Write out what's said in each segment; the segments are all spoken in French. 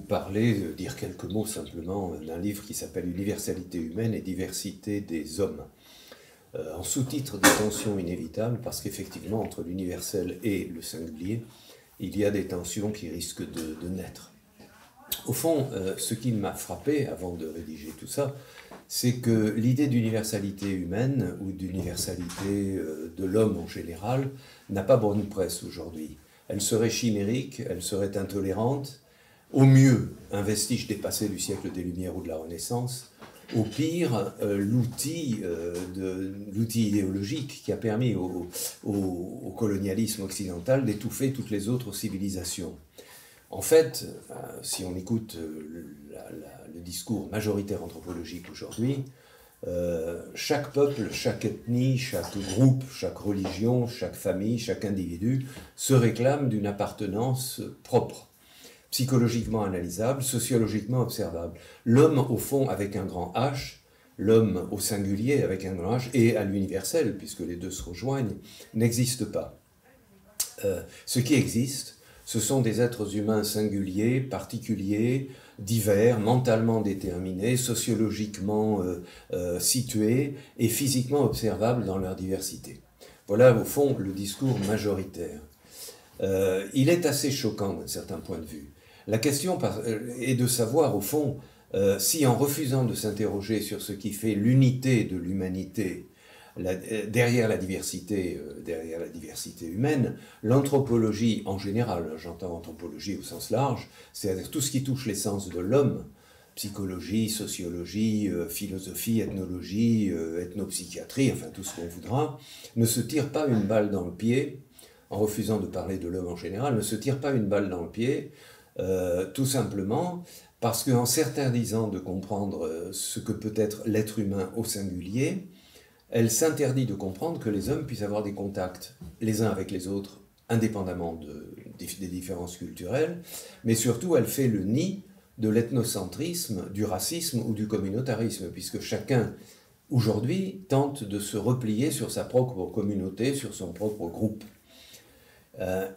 parler, dire quelques mots simplement d'un livre qui s'appelle Universalité humaine et diversité des hommes. En sous-titre des tensions inévitables, parce qu'effectivement, entre l'universel et le singulier, il y a des tensions qui risquent de naître. Au fond, ce qui m'a frappé avant de rédiger tout ça, c'est que l'idée d'universalité humaine ou d'universalité de l'homme en général n'a pas bonne presse aujourd'hui. Elle serait chimérique, elle serait intolérante, au mieux un vestige dépassé du siècle des Lumières ou de la Renaissance, au pire l'outil idéologique qui a permis au colonialisme occidental d'étouffer toutes les autres civilisations. En fait, si on écoute le discours majoritaire anthropologique aujourd'hui, chaque peuple, chaque ethnie, chaque groupe, chaque religion, chaque famille, chaque individu se réclame d'une appartenance propre, psychologiquement analysable, sociologiquement observable. L'homme, au fond, avec un grand H, l'homme au singulier avec un grand H, et à l'universel, puisque les deux se rejoignent, n'existe pas. Ce qui existe, ce sont des êtres humains singuliers, particuliers, divers, mentalement déterminés, sociologiquement situés et physiquement observables dans leur diversité. Voilà, au fond, le discours majoritaire. Il est assez choquant d'un certain point de vue. La question est de savoir, au fond, si en refusant de s'interroger sur ce qui fait l'unité de l'humanité, derrière la diversité humaine, l'anthropologie en général, j'entends anthropologie au sens large, c'est-à-dire tout ce qui touche l'essence de l'homme, psychologie, sociologie, philosophie, ethnologie, ethnopsychiatrie, enfin tout ce qu'on voudra, ne se tire pas une balle dans le pied, en refusant de parler de l'homme en général, ne se tire pas une balle dans le pied, tout simplement parce qu'en s'interdisant de comprendre ce que peut être l'être humain au singulier, elle s'interdit de comprendre que les hommes puissent avoir des contacts les uns avec les autres, indépendamment des différences culturelles, mais surtout elle fait le nid de l'ethnocentrisme, du racisme ou du communautarisme, puisque chacun, aujourd'hui, tente de se replier sur sa propre communauté, sur son propre groupe.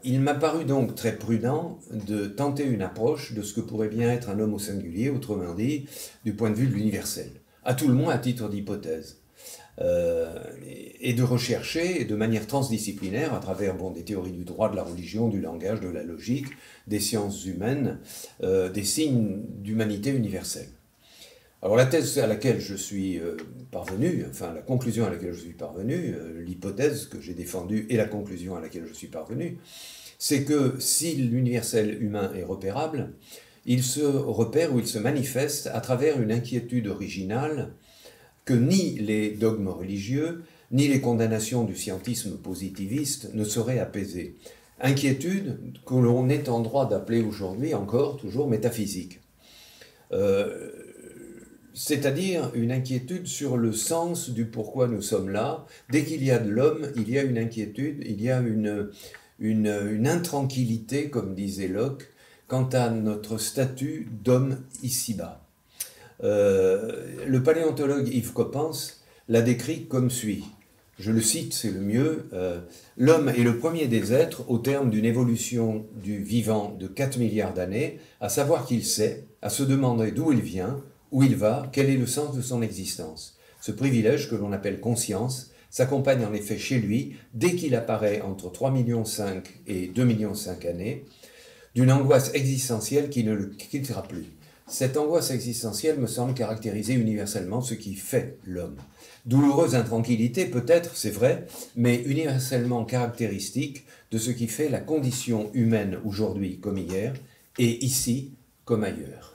Il m'a paru donc très prudent de tenter une approche de ce que pourrait bien être un homme au singulier, autrement dit, du point de vue de l'universel, à tout le moins à titre d'hypothèse. Et de rechercher de manière transdisciplinaire, à travers des théories du droit, de la religion, du langage, de la logique, des sciences humaines, des signes d'humanité universelle. Alors la thèse à laquelle je suis parvenu, enfin la conclusion à laquelle je suis parvenu, l'hypothèse que j'ai défendue et la conclusion à laquelle je suis parvenu, c'est que si l'universel humain est repérable, il se repère ou il se manifeste à travers une inquiétude originale que ni les dogmes religieux, ni les condamnations du scientisme positiviste ne sauraient apaiser. Inquiétude que l'on est en droit d'appeler aujourd'hui encore, toujours, métaphysique. C'est-à-dire une inquiétude sur le sens du pourquoi nous sommes là. Dès qu'il y a de l'homme, il y a une inquiétude, il y a une intranquillité, comme disait Locke, quant à notre statut d'homme ici-bas. Le paléontologue Yves Coppens l'a décrit comme suit. Je le cite, c'est le mieux. L'homme est le premier des êtres au terme d'une évolution du vivant de 4 milliards d'années, à savoir qu'il sait, à se demander d'où il vient, où il va, quel est le sens de son existence. Ce privilège que l'on appelle conscience s'accompagne en effet chez lui, dès qu'il apparaît entre 3,5 millions et 2,5 millions d'années, d'une angoisse existentielle qui ne le quittera plus. Cette angoisse existentielle me semble caractériser universellement ce qui fait l'homme. Douloureuse intranquillité peut-être, c'est vrai, mais universellement caractéristique de ce qui fait la condition humaine aujourd'hui comme hier, et ici comme ailleurs.